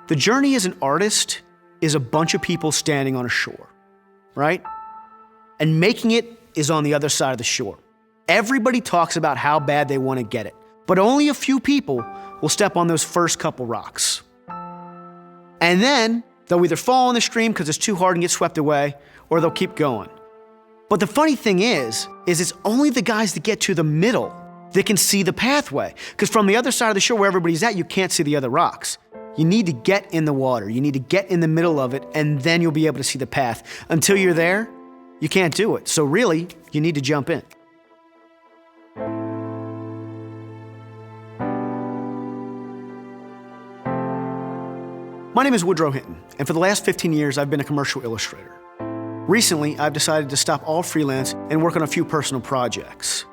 The journey as an artist is a bunch of people standing on a shore, right? And making it is on the other side of the shore. Everybody talks about how bad they want to get it, but only a few people will step on those first couple rocks. And then they'll either fall in the stream because it's too hard and get swept away, or they'll keep going. But the funny thing is it's only the guys that get to the middle that can see the pathway. Because from the other side of the shore where everybody's at, you can't see the other rocks. You need to get in the water. You need to get in the middle of it, and then you'll be able to see the path. Until you're there, you can't do it. So really, you need to jump in. My name is Woodrow Hinton, and for the last 15 years, I've been a commercial illustrator. Recently, I've decided to stop all freelance and work on a few personal projects.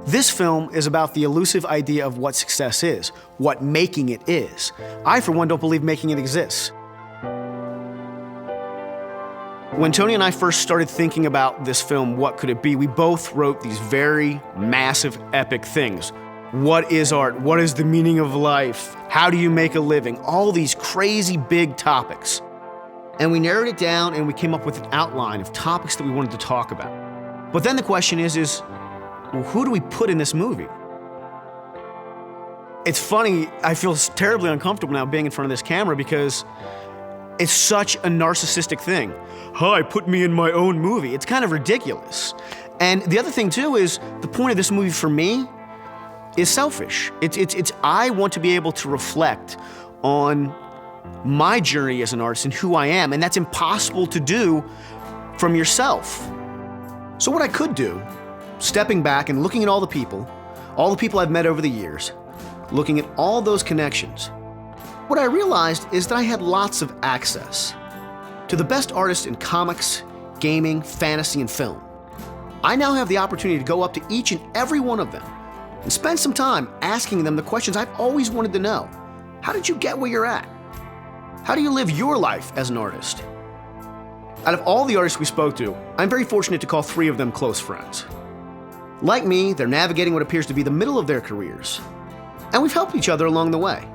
This film is about the elusive idea of what success is, what making it is. I, for one, don't believe making it exists. When Tony and I first started thinking about this film, what could it be, we both wrote these very massive, epic things. What is art? What is the meaning of life? How do you make a living? All these crazy big topics. And we narrowed it down and we came up with an outline of topics that we wanted to talk about. But then the question is well, who do we put in this movie? It's funny, I feel terribly uncomfortable now being in front of this camera because it's such a narcissistic thing. Hi, put me in my own movie. It's kind of ridiculous. And the other thing too is the point of this movie for me is selfish. It's I want to be able to reflect on my journey as an artist and who I am, and that's impossible to do from yourself. So what I could do, stepping back and looking at all the people I've met over the years, looking at all those connections, what I realized is that I had lots of access to the best artists in comics, gaming, fantasy, and film. I now have the opportunity to go up to each and every one of them and spend some time asking them the questions I've always wanted to know. How did you get where you're at? How do you live your life as an artist? Out of all the artists we spoke to, I'm very fortunate to call 3 of them close friends. Like me, they're navigating what appears to be the middle of their careers, and we've helped each other along the way.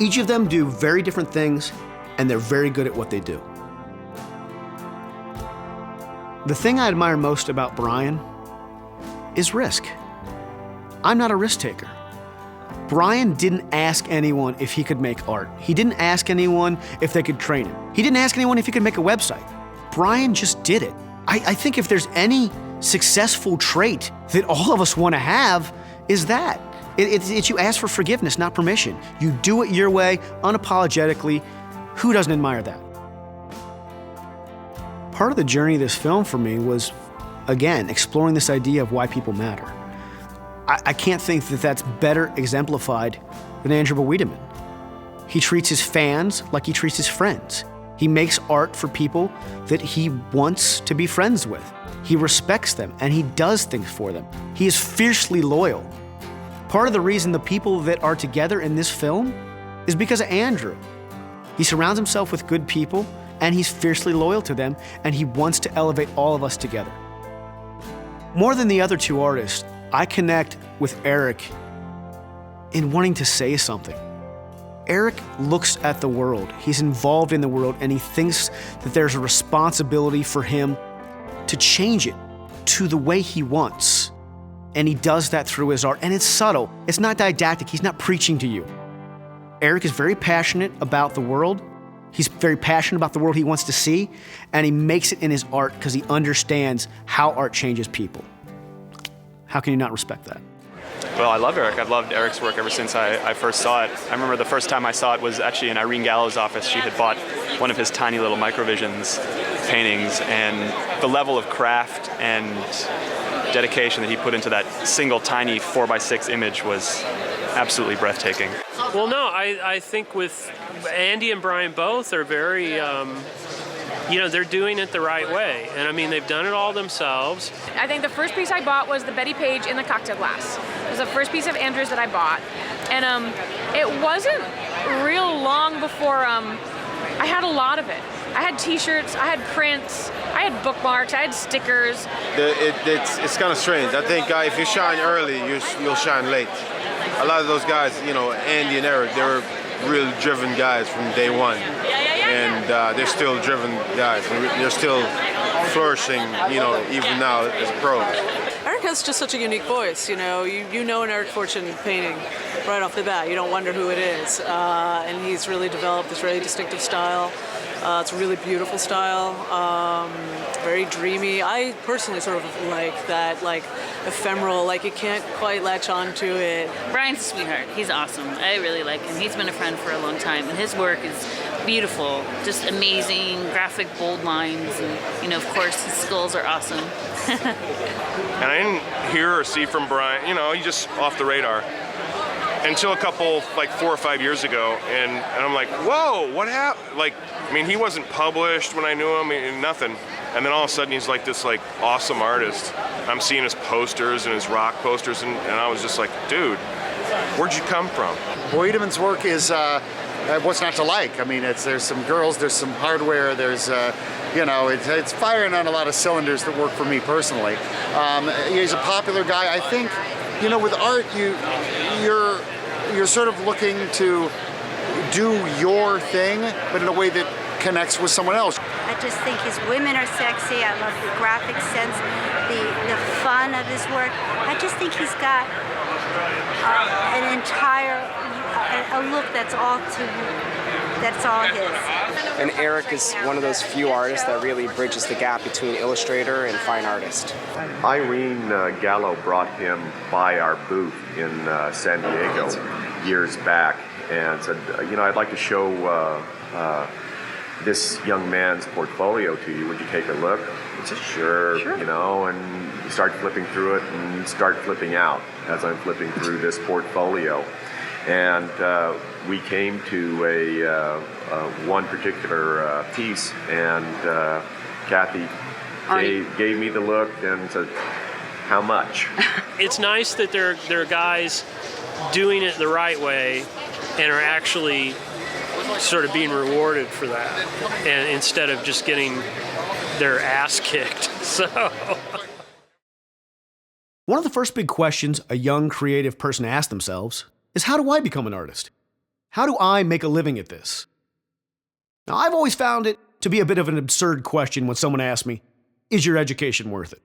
Each of them do very different things, and they're very good at what they do. The thing I admire most about Brian is risk. I'm not a risk taker. Brian didn't ask anyone if he could make art. He didn't ask anyone if they could train him. He didn't ask anyone if he could make a website. Brian just did it. I think if there's any successful trait that all of us want to have, is that. It's you ask for forgiveness, not permission. You do it your way, unapologetically. Who doesn't admire that? Part of the journey of this film for me was, again, exploring this idea of why people matter. I can't think that that's better exemplified than Andrew Bawidamann. He treats his fans like he treats his friends. He makes art for people that he wants to be friends with. He respects them and he does things for them. He is fiercely loyal. Part of the reason the people that are together in this film is because of Andrew. He surrounds himself with good people and he's fiercely loyal to them, and he wants to elevate all of us together. More than the other 2 artists, I connect with Eric in wanting to say something. Eric looks at the world, he's involved in the world, and he thinks that there's a responsibility for him to change it to the way he wants. And he does that through his art, and it's subtle. It's not didactic, he's not preaching to you. Eric is very passionate about the world. He's very passionate about the world he wants to see, and he makes it in his art because he understands how art changes people. How can you not respect that? Well, I love Eric. I've loved Eric's work ever since I first saw it. I remember the first time I saw it was actually in Irene Gallo's office. She had bought one of his tiny little Microvisions paintings, and the level of craft and dedication that he put into that single tiny 4x6 image was absolutely breathtaking. Well, no, I think with Andy and Brian both are very, they're doing it the right way. And I mean, they've done it all themselves. I think the first piece I bought was the Betty Page in the cocktail glass. It was the first piece of Andrew's that I bought. And it wasn't real long before I had a lot of it. I had t-shirts, I had prints, I had bookmarks, I had stickers. It's kind of strange. I think if you shine early, you'll shine late. A lot of those guys, Andy and Eric, really driven guys from day one, and they're still driven guys. They're still flourishing, you know, even now as pros. Eric has just such a unique voice, you know. You know an Eric Fortune painting right off the bat. You don't wonder who it is. And he's really developed this really distinctive style. It's a really beautiful style, very dreamy. I personally sort of like that, like, ephemeral, like you can't quite latch on to it. Brian's a sweetheart. He's awesome. I really like him. He's been a friend for a long time, and his work is beautiful, just amazing, graphic, bold lines, and, you know, of course, his skulls are awesome. And I didn't hear or see from Brian, you know, he just off the radar. Until a couple, like 4 or 5 years ago, and I'm like, whoa, what happened? Like, I mean, he wasn't published when I knew him, and nothing. And then all of a sudden, he's like this like awesome artist. I'm seeing his posters and his rock posters, and I was just like, dude, where'd you come from? Bawidamann's work is what's not to like. I mean, there's some girls, there's some hardware, there's you know, it's firing on a lot of cylinders that work for me personally. He's a popular guy. I think, you know, with art, you're sort of looking to do your thing, but in a way that connects with someone else. I just think his women are sexy. I love the graphic sense, the fun of his work. I just think he's got an entire a look that's all his. And Eric is one of those few artists that really bridges the gap between illustrator and fine artist. Irene Gallo brought him by our booth in San Diego years back and said, you know, I'd like to show this young man's portfolio to you. Would you take a look? I said, sure, you know, and you start flipping through it and start flipping out as I'm flipping through this portfolio. And we came to one particular piece, and Kathy gave me the look and said, how much? It's nice that there are guys doing it the right way and are actually sort of being rewarded for that, and instead of just getting their ass kicked. So one of the first big questions a young creative person asks themselves is, how do I become an artist? How do I make a living at this? Now, I've always found it to be a bit of an absurd question when someone asks me, is your education worth it?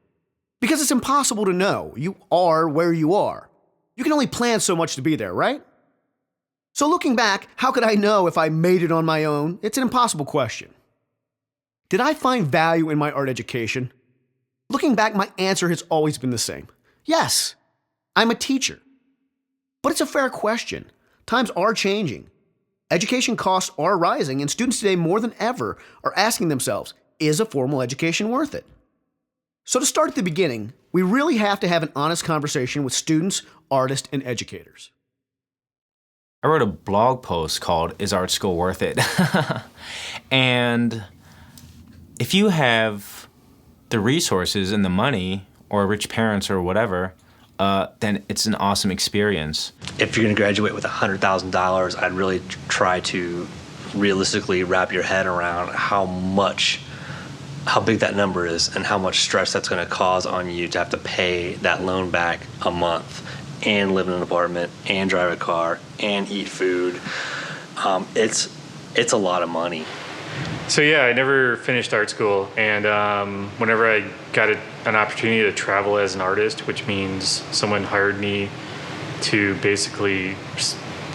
Because it's impossible to know. You are where you are. You can only plan so much to be there, right? So looking back, how could I know if I made it on my own? It's an impossible question. Did I find value in my art education? Looking back, my answer has always been the same. Yes, I'm a teacher. But it's a fair question. Times are changing. Education costs are rising, and students today more than ever are asking themselves, is a formal education worth it? So to start at the beginning, we really have to have an honest conversation with students, artists, and educators. I wrote a blog post called, Is Art School Worth It? And if you have the resources and the money, or rich parents or whatever, then it's an awesome experience. If you're going to graduate with $100,000, I'd really try to realistically wrap your head around how big that number is and how much stress that's going to cause on you to have to pay that loan back a month and live in an apartment and drive a car and eat food. It's a lot of money. So yeah, I never finished art school, and whenever I got an opportunity to travel as an artist, which means someone hired me to basically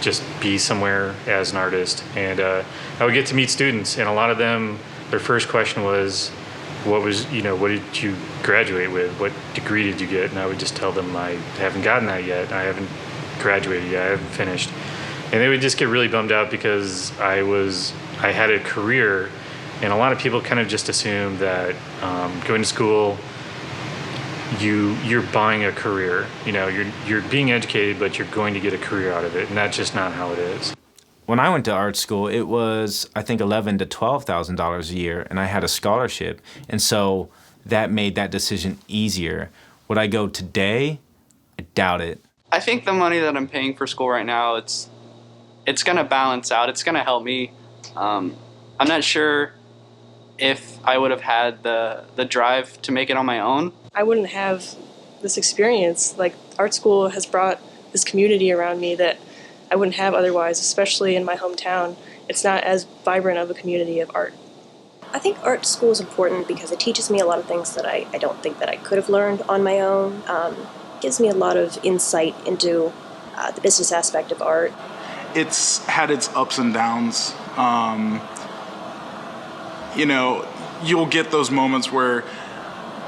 just be somewhere as an artist, and I would get to meet students, and a lot of them, their first question was, what did you graduate with? What degree did you get? And I would just tell them I haven't gotten that yet. I haven't graduated yet. I haven't finished. And they would just get really bummed out because I had a career, and a lot of people kind of just assume that going to school, you're buying a career. You know, you're being educated, but you're going to get a career out of it, and that's just not how it is. When I went to art school, it was, I think, $11,000 to $12,000 a year, and I had a scholarship, and so that made that decision easier. Would I go today? I doubt it. I think the money that I'm paying for school right now, it's going to balance out. It's going to help me. I'm not sure if I would have had the drive to make it on my own. I wouldn't have this experience. Like, art school has brought this community around me that I wouldn't have otherwise, especially in my hometown. It's not as vibrant of a community of art. I think art school is important because it teaches me a lot of things that I don't think that I could have learned on my own. Gives me a lot of insight into the business aspect of art. It's had its ups and downs. You know, you'll get those moments where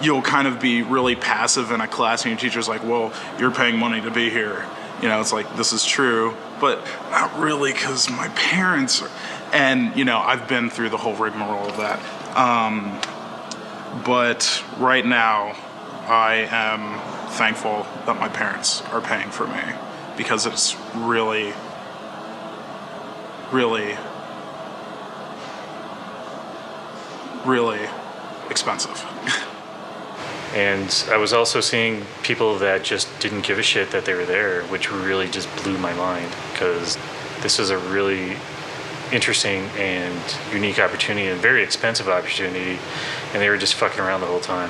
you'll kind of be really passive in a class and your teacher's like, well, you're paying money to be here. You know, it's like, this is true, but not really, because my parents are, and, you know, I've been through the whole rigmarole of that. But right now, I am thankful that my parents are paying for me, because it's really, really, really expensive. And I was also seeing people that just didn't give a shit that they were there, which really just blew my mind, because this is a really interesting and unique opportunity and very expensive opportunity, and they were just fucking around the whole time.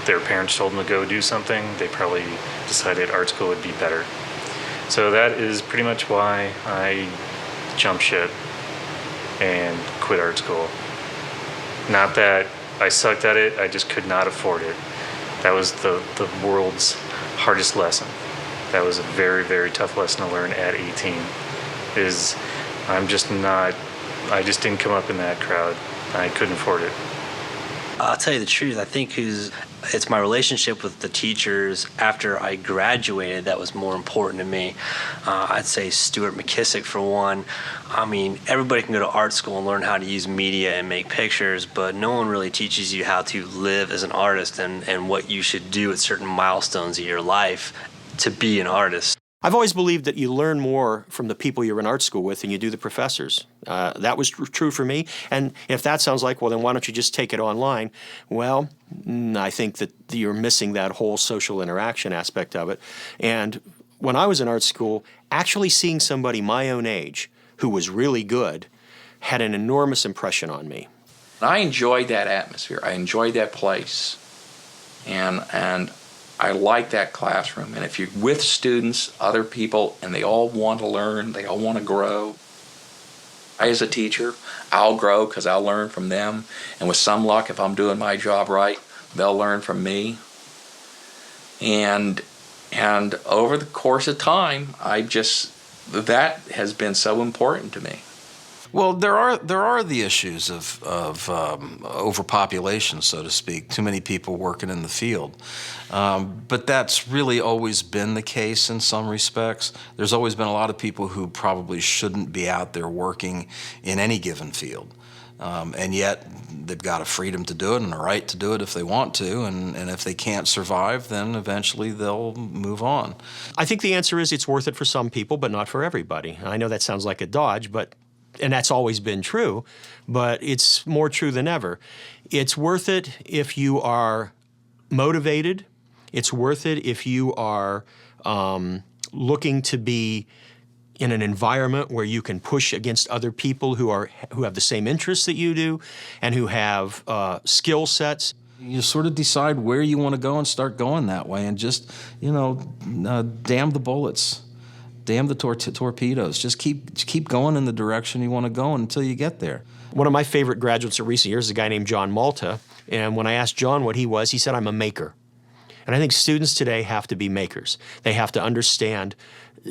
Their parents told them to go do something. They probably decided art school would be better. So that is pretty much why I jumped ship and quit art school. Not that I sucked at it, I just could not afford it. That was the world's hardest lesson. That was a very, very tough lesson to learn at 18. I just didn't come up in that crowd. I couldn't afford it. I'll tell you the truth, I think it's my relationship with the teachers after I graduated that was more important to me. I'd say Stuart McKissick for one. I mean, everybody can go to art school and learn how to use media and make pictures, but no one really teaches you how to live as an artist and what you should do at certain milestones of your life to be an artist. I've always believed that you learn more from the people you're in art school with than you do the professors. That was true for me. And if that sounds like, well, then why don't you just take it online? Well, I think that you're missing that whole social interaction aspect of it. And when I was in art school, actually seeing somebody my own age who was really good had an enormous impression on me. I enjoyed that atmosphere. I enjoyed that place. And I like that classroom. And if you're with students, other people, and they all want to learn, they all want to grow. As a teacher, I'll grow because I'll learn from them. And with some luck, if I'm doing my job right, they'll learn from me. And over the course of time, that has been so important to me. Well, there are the issues of overpopulation, so to speak. Too many people working in the field, but that's really always been the case in some respects. There's always been a lot of people who probably shouldn't be out there working in any given field, and yet they've got a freedom to do it and a right to do it if they want to, and if they can't survive, then eventually they'll move on. I think the answer is it's worth it for some people, but not for everybody. I know that sounds like a dodge, and that's always been true, but it's more true than ever. It's worth it if you are motivated. It's worth it if you are looking to be in an environment where you can push against other people who have the same interests that you do and who have skill sets. You sort of decide where you want to go and start going that way, and just, damn the bullets. Damn the torpedoes. Just keep going in the direction you want to go until you get there. One of my favorite graduates of recent years is a guy named John Malta. And when I asked John what he was, he said, I'm a maker. And I think students today have to be makers. They have to understand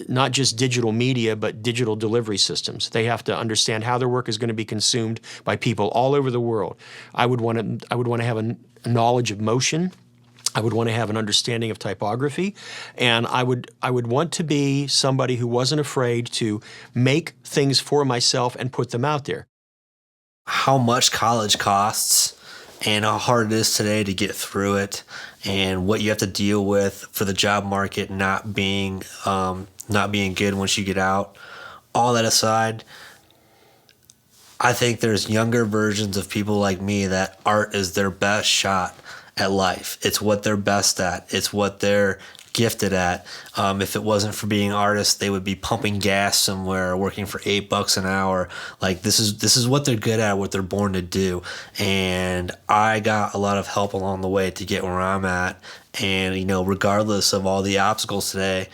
not just digital media, but digital delivery systems. They have to understand how their work is going to be consumed by people all over the world. I would want to have a knowledge of motion. I would want to have an understanding of typography, and I would want to be somebody who wasn't afraid to make things for myself and put them out there. How much college costs and how hard it is today to get through it, and what you have to deal with for the job market not being good once you get out. All that aside, I think there's younger versions of people like me that art is their best shot at life. It's what they're best at. It's what they're gifted at. If it wasn't for being artists, they would be pumping gas somewhere, working for $8 an hour. Like this is what they're good at, what they're born to do. And I got a lot of help along the way to get where I'm at. And regardless of all the obstacles today,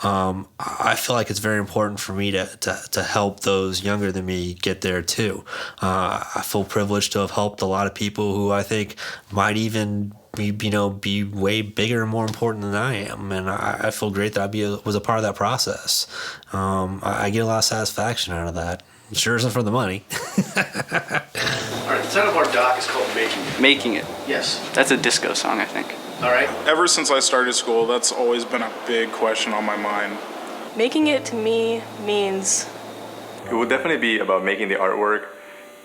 I feel like it's very important for me to help those younger than me get there too. I feel privileged to have helped a lot of people who I think might even be way bigger and more important than I am, and I feel great that I was a part of that process. I get a lot of satisfaction out of that. It sure isn't for the money. All right, the title of our doc is called Making It. Making It. Yes. That's a disco song, I think. All right. Ever since I started school, that's always been a big question on my mind. Making it to me means it would definitely be about making the artwork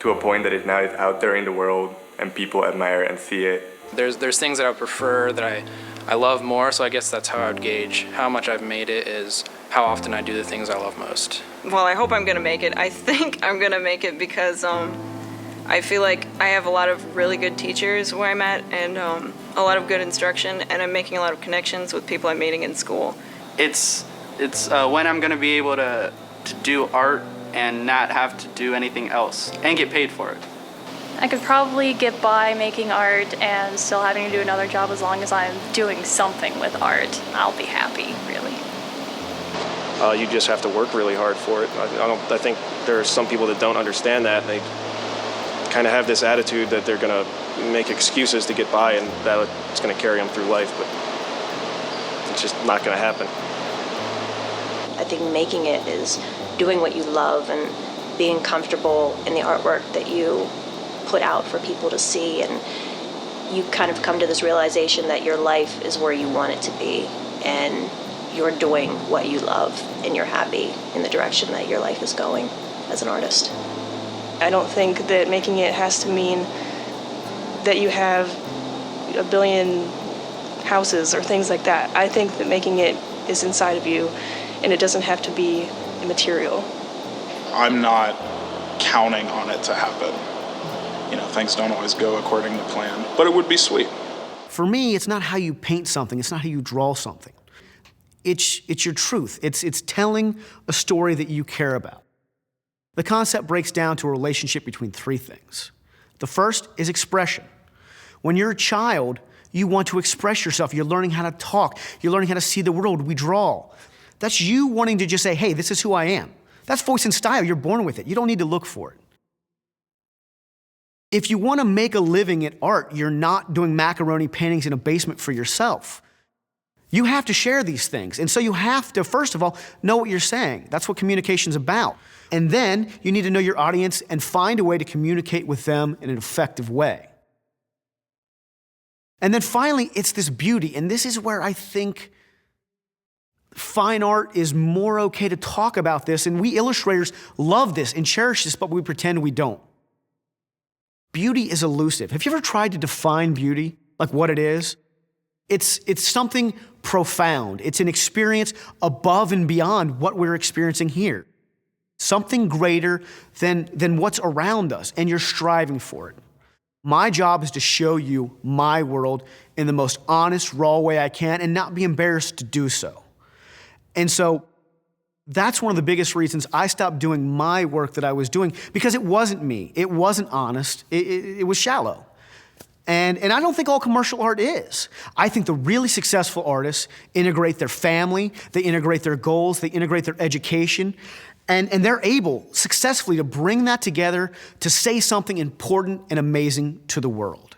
to a point that it now is out there in the world and people admire and see it. There's things that I prefer that I love more, so I guess that's how I would gauge how much I've made it is how often I do the things I love most. Well, I hope I'm gonna make it. I think I'm gonna make it because I feel like I have a lot of really good teachers where I'm at and a lot of good instruction, and I'm making a lot of connections with people I'm meeting in school. It's when I'm gonna be able to do art and not have to do anything else and get paid for it. I could probably get by making art and still having to do another job. As long as I'm doing something with art, I'll be happy, really. You just have to work really hard for it. I think there's some people that don't understand that. They kind of have this attitude that they're going to make excuses to get by, and that it's going to carry them through life, but it's just not going to happen. I think making it is doing what you love and being comfortable in the artwork that you put out for people to see, and you kind of come to this realization that your life is where you want it to be, and you're doing what you love, and you're happy in the direction that your life is going as an artist. I don't think that making it has to mean that you have 1 billion houses or things like that. I think that making it is inside of you, and it doesn't have to be immaterial. I'm not counting on it to happen. Things don't always go according to plan, but it would be sweet. For me, it's not how you paint something, it's not how you draw something. It's your truth. It's telling a story that you care about. The concept breaks down to a relationship between 3 things. The first is expression. When you're a child, you want to express yourself. You're learning how to talk. You're learning how to see the world. We draw. That's you wanting to just say, hey, this is who I am. That's voice and style. You're born with it. You don't need to look for it. If you want to make a living at art, you're not doing macaroni paintings in a basement for yourself. You have to share these things. And so you have to, first of all, know what you're saying. That's what communication's about. And then you need to know your audience and find a way to communicate with them in an effective way. And then finally, it's this beauty. And this is where I think fine art is more okay to talk about this. And we illustrators love this and cherish this, but we pretend we don't. Beauty is elusive. Have you ever tried to define beauty, like what it is? It's something profound. It's an experience above and beyond what we're experiencing here. Something greater than what's around us, and you're striving for it. My job is to show you my world in the most honest, raw way I can and not be embarrassed to do so. And so that's one of the biggest reasons I stopped doing my work that I was doing, because it wasn't me. It wasn't honest. It was shallow. And I don't think all commercial art is. I think the really successful artists integrate their family, they integrate their goals, they integrate their education, and they're able successfully to bring that together to say something important and amazing to the world.